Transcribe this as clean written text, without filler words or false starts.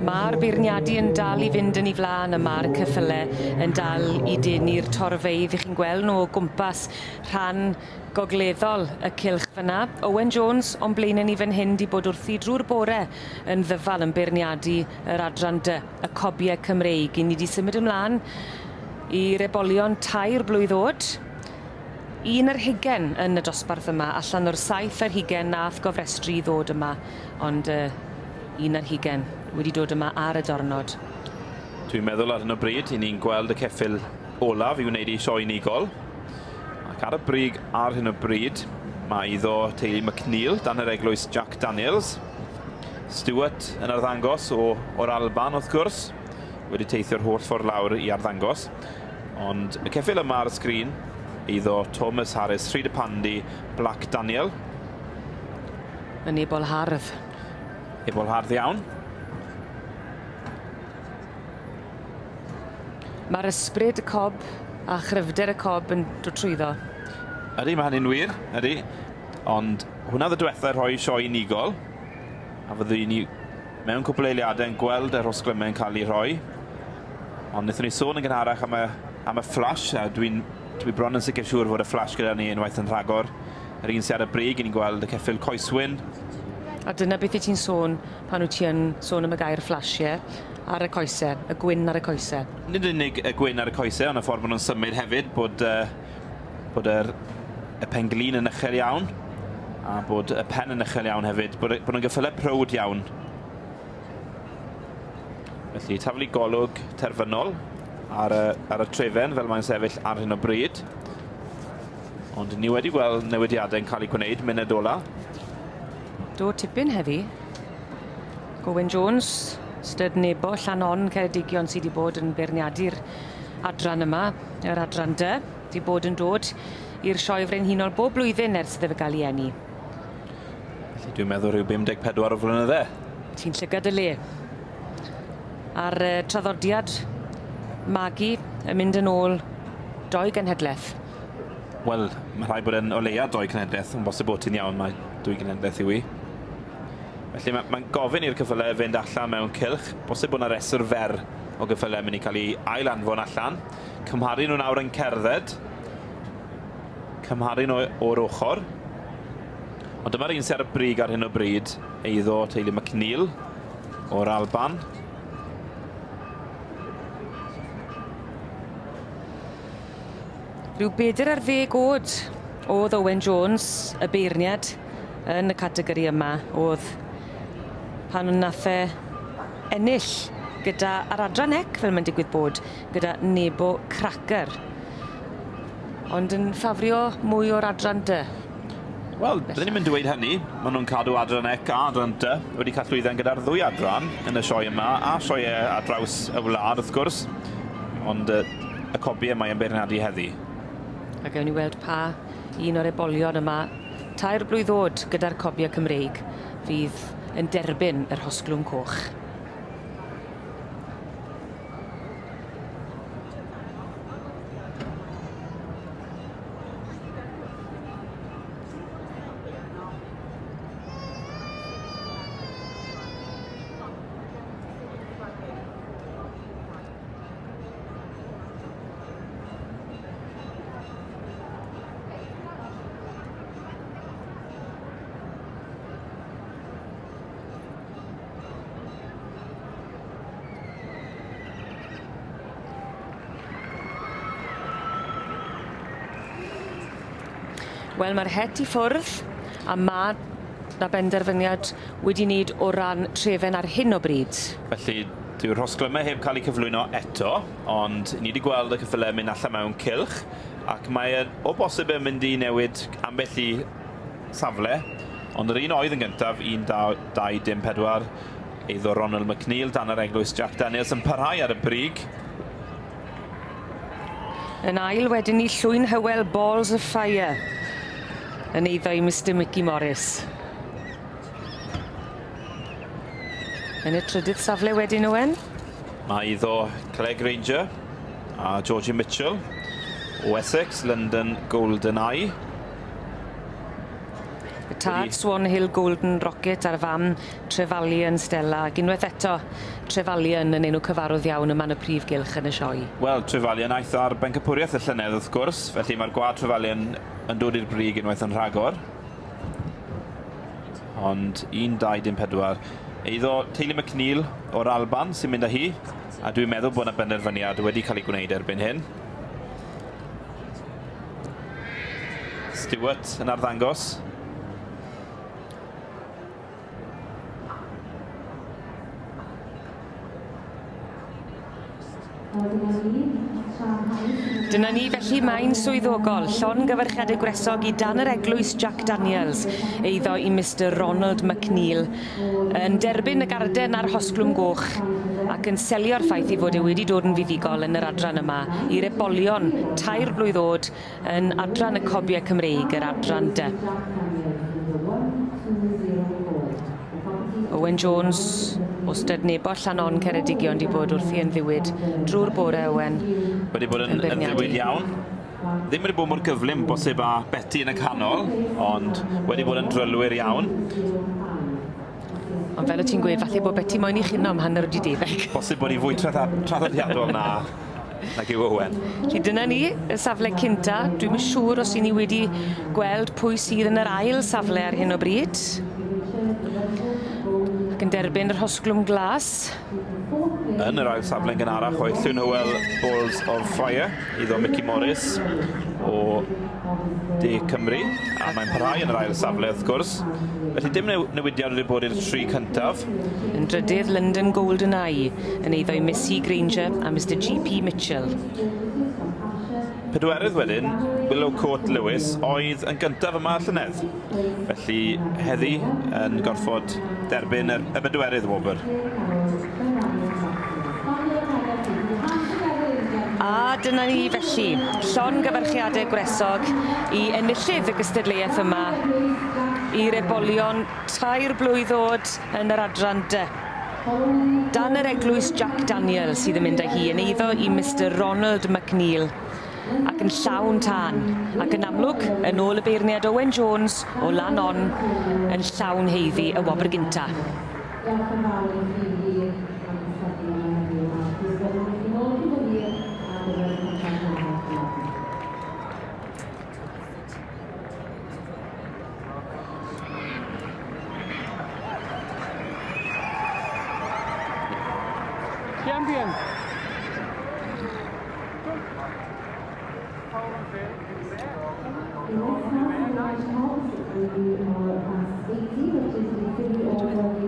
Mae'r beirniadu yn dal I fynd yn ei flaen a mae'r ceffylau yn dal I dynnu'r torfeidd. Chi'n gweld nhw o gwmpas rhan gogleddol y cylch fyna. Owen Jones o'n blaen ni fan hyn di bod wrthi drwy'r bore yn ddyfal yn beirniadu yr adran dy, y Cobiau Cymreig. I ni di symud ymlaen i'r ebolion 2 blwydd oed. 1:20 yn y dosbarth yma, allan o'r 7:20 nath gofrestru I ddod yma, ond 1:20 wedi dod yma ar y diwrnod. Dwi'n meddwl ar hyn o bryd, I ni'n gweld y ceffyl olaf I wneud I sioe unigol. Ac ar y brig ar hyn o bryd, mae iddo teulu McNeil dan yr eglwys Jack Daniels. Stewart yn arddangos o'r Alban wrth gwrs, wedi teithio'r holl ffordd lawr I arddangos. Ond y ceffyl yma ar y sgrin, iddo Thomas Harris, Rhyd y Pandi, Black Daniel. Yn ebol hardd. Ebol hardd iawn. Mae'r ysbryd y cob a chryfder y cob yn dod trwyddo. Ydy, mae hynny'n wir, ydy. Ond hwnna ddod diwethaf rhoi sioe unigol. A fyddwn ni mewn cwbl eiliadau yn gweld yr hosglymau yn cael ei rhoi. Ond wnaethon ni sôn yn gynharach am y flash, a dwi'n bron yn sicr siŵr fod y flash gyda ni unwaith yn rhagor. Yr un sydd ar y brig, I ni'n gweld y ceffyl coeswyn. A dyna beth I ti'n sôn pan wyt ti yn sôn am y gair flashie ar y coesau, y gwyn ar y coesau. Nid unig y gwyn ar y coesau, ond y ffordd maen nhw'n symud hefyd bod y penglin yn uchel iawn a bod y pen yn uchel iawn hefyd, bod nhw'n gyffylau prowd iawn. Felly taflu golwg terfynol ar y trefen fel mae'n sefyll ar hyn o bryd. Ond ni wedi gweld newidiadau yn cael eu gwneud munud ola. Do tipyn heddi. Owen Jones, styd nebo Llanon Ceredigion sydd wedi bod yn beirniadu'r adran yma, yr adran dy, wedi bod yn dod i'r sioe frenhinol bob blwyddyn ers iddo fe gael ei eni. Felly dwi'n meddwl rhyw 54 o flynyddau. Ti'n llygad y le. A'r traddodiad magu yn mynd yn ôl 2 genhedlaeth. Wel, mae rhaid bod yn o leia 2 genhedlaeth, ond bosib bod ti'n iawn, mae 2 genhedlaeth I wi. Felly mae'n gofyn i'r cyffylau fynd allan mewn cylch, bosib bod yna reswr fer o gyffylau mynd I cael ei ail-anfon allan. Cymharu nhw nawr yn cerdded. Cymharu nhw o'r ochr. Ond dyma'r un sydd ar y brig ar hyn o bryd, eiddo teulu McNeil o'r Alban. Rhyw 40 oed oedd Owen Jones, y beirniad yn y categori yma, oedd pan nath ennill gyda yr adran ec, fel mae'n digwydd bod, gyda nebo cracker. Ond yn ffafrio mwy o'r adran dy. Wel, byddwn ni'n mynd dweud hynny. Maen nhw'n cadw adran ec a adran dy wedi cael llwyddiant gyda'r 2 adran yn y sioe yma, a sioe ar draws y wlad wrth gwrs. Ond y Cobiau mae yn beirniadu heddi. A gawn ni weld pa un o'r ebolion yma 2 blwydd oed gyda'r Cobiau Cymreig fydd yn derbyn yr hosglwm coch. Wel, mae'r het I ffwrdd, a mae na benderfyniad wedi wneud o ran trefen ar hyn o bryd. Felly, dyw'r hosglymau heb cael eu cyflwyno eto, ond ni wedi gweld y cyffylau mynd allan mewn cylch, ac mae o bosib yn mynd I newid ambell I safle, ond yr un oedd yn gyntaf, 1-2-4, eiddo Ronald McNeil dan yr eglwys Jack Daniels yn parhau ar y brig. Yn ail wedyn ni llwyn hywel Balls of Fire yn eiddo I Mr Mickey Morris. Yn y trydydd safle wedyn Owen. Mae iddo Clegg Ranger a Georgie Mitchell o Essex, London Golden Eye. Y tad Swan Hill Golden Rocket a'r fam Trefalion Stella. Ac unwaith eto, Trefalion yn enw cyfarwydd iawn yma yn y prif gylch yn y sioe. Wel, Trefalion aeth ar bencapwriaeth y llynedd wrth gwrs, felly mae'r gwad Trefalion yn dod i'r brig unwaith yn rhagor. Ond 1-2-4. Eiddo teulu McNeil o'r Alban sy'n mynd â hi, a dwi'n meddwl bod yna benderfyniad wedi cael ei gwneud erbyn hyn. Stewart yn arddangos. Dyna ni felly mae'n swyddogol, llongyfarchiadau gwresog i dan yr eglwys Jack Daniels, eiddo i Mr Ronald McNeil, yn derbyn y garden ar hosglwm goch ac yn selio'r ffaith I fod e wedi dod yn fuddigol yn yr adran yma i'r ebolion 3 blwydd o'd yn adran y Cobiau Cymreig, yr adran D. Owen Jones o styd Nebol Llanon Ceredigion di bod wrthi yn ddiwyd drwy'r bore Owen. Wedi bod yn ddiwyd iawn. Ddim wedi bod mor gyflym bosib â Betty yn y canol, ond wedi bod yn drylwyr iawn. Ond fel o ti'n gweud, falle bod Betty moyn I chuno am hanner wedi defeg. Bosib bod I fwy traddodiadol na yw Owen. Felly dyna ni, y safle cynta. Dwi'n siŵr os I ni wedi gweld pwy sydd yn yr ail safle ar hyn o bryd. Ac yn derbyn yr hosglwm glas. Yn yr ail safle'n gynharach oedd Llyn Hywel Balls of Fire, iddo Mickey Morris o De Cymru, a mae'n parhau yn yr ail safle wrth gwrs. Felly dim newidiad wedi bod i'r 3 cyntaf. Yn drydydd London Golden Eye, yn eiddo I Missy Granger a Mr GP Mitchell. Pedwerydd wedyn, Willow Court Lewis oedd yn gyntaf yma llynedd. Felly heddi yn gorfod derbyn y bedwerydd wobr. A dyna ni felly, llongyfarchiadau gwresog I enillydd y gystadleuaeth yma i'r ebolion 3 blwydd o'd yn yr adran D. Dan yr eglwys Jack Daniel sydd yn mynd â hi yn eiddo I Mr Ronald McNeil ac yn llawn tân, ac yn amlwg yn ôl y beirniad Owen Jones o lan on yn llawn heiddi y wobr gynta. Champion. The next half of the match will be class 80, which is the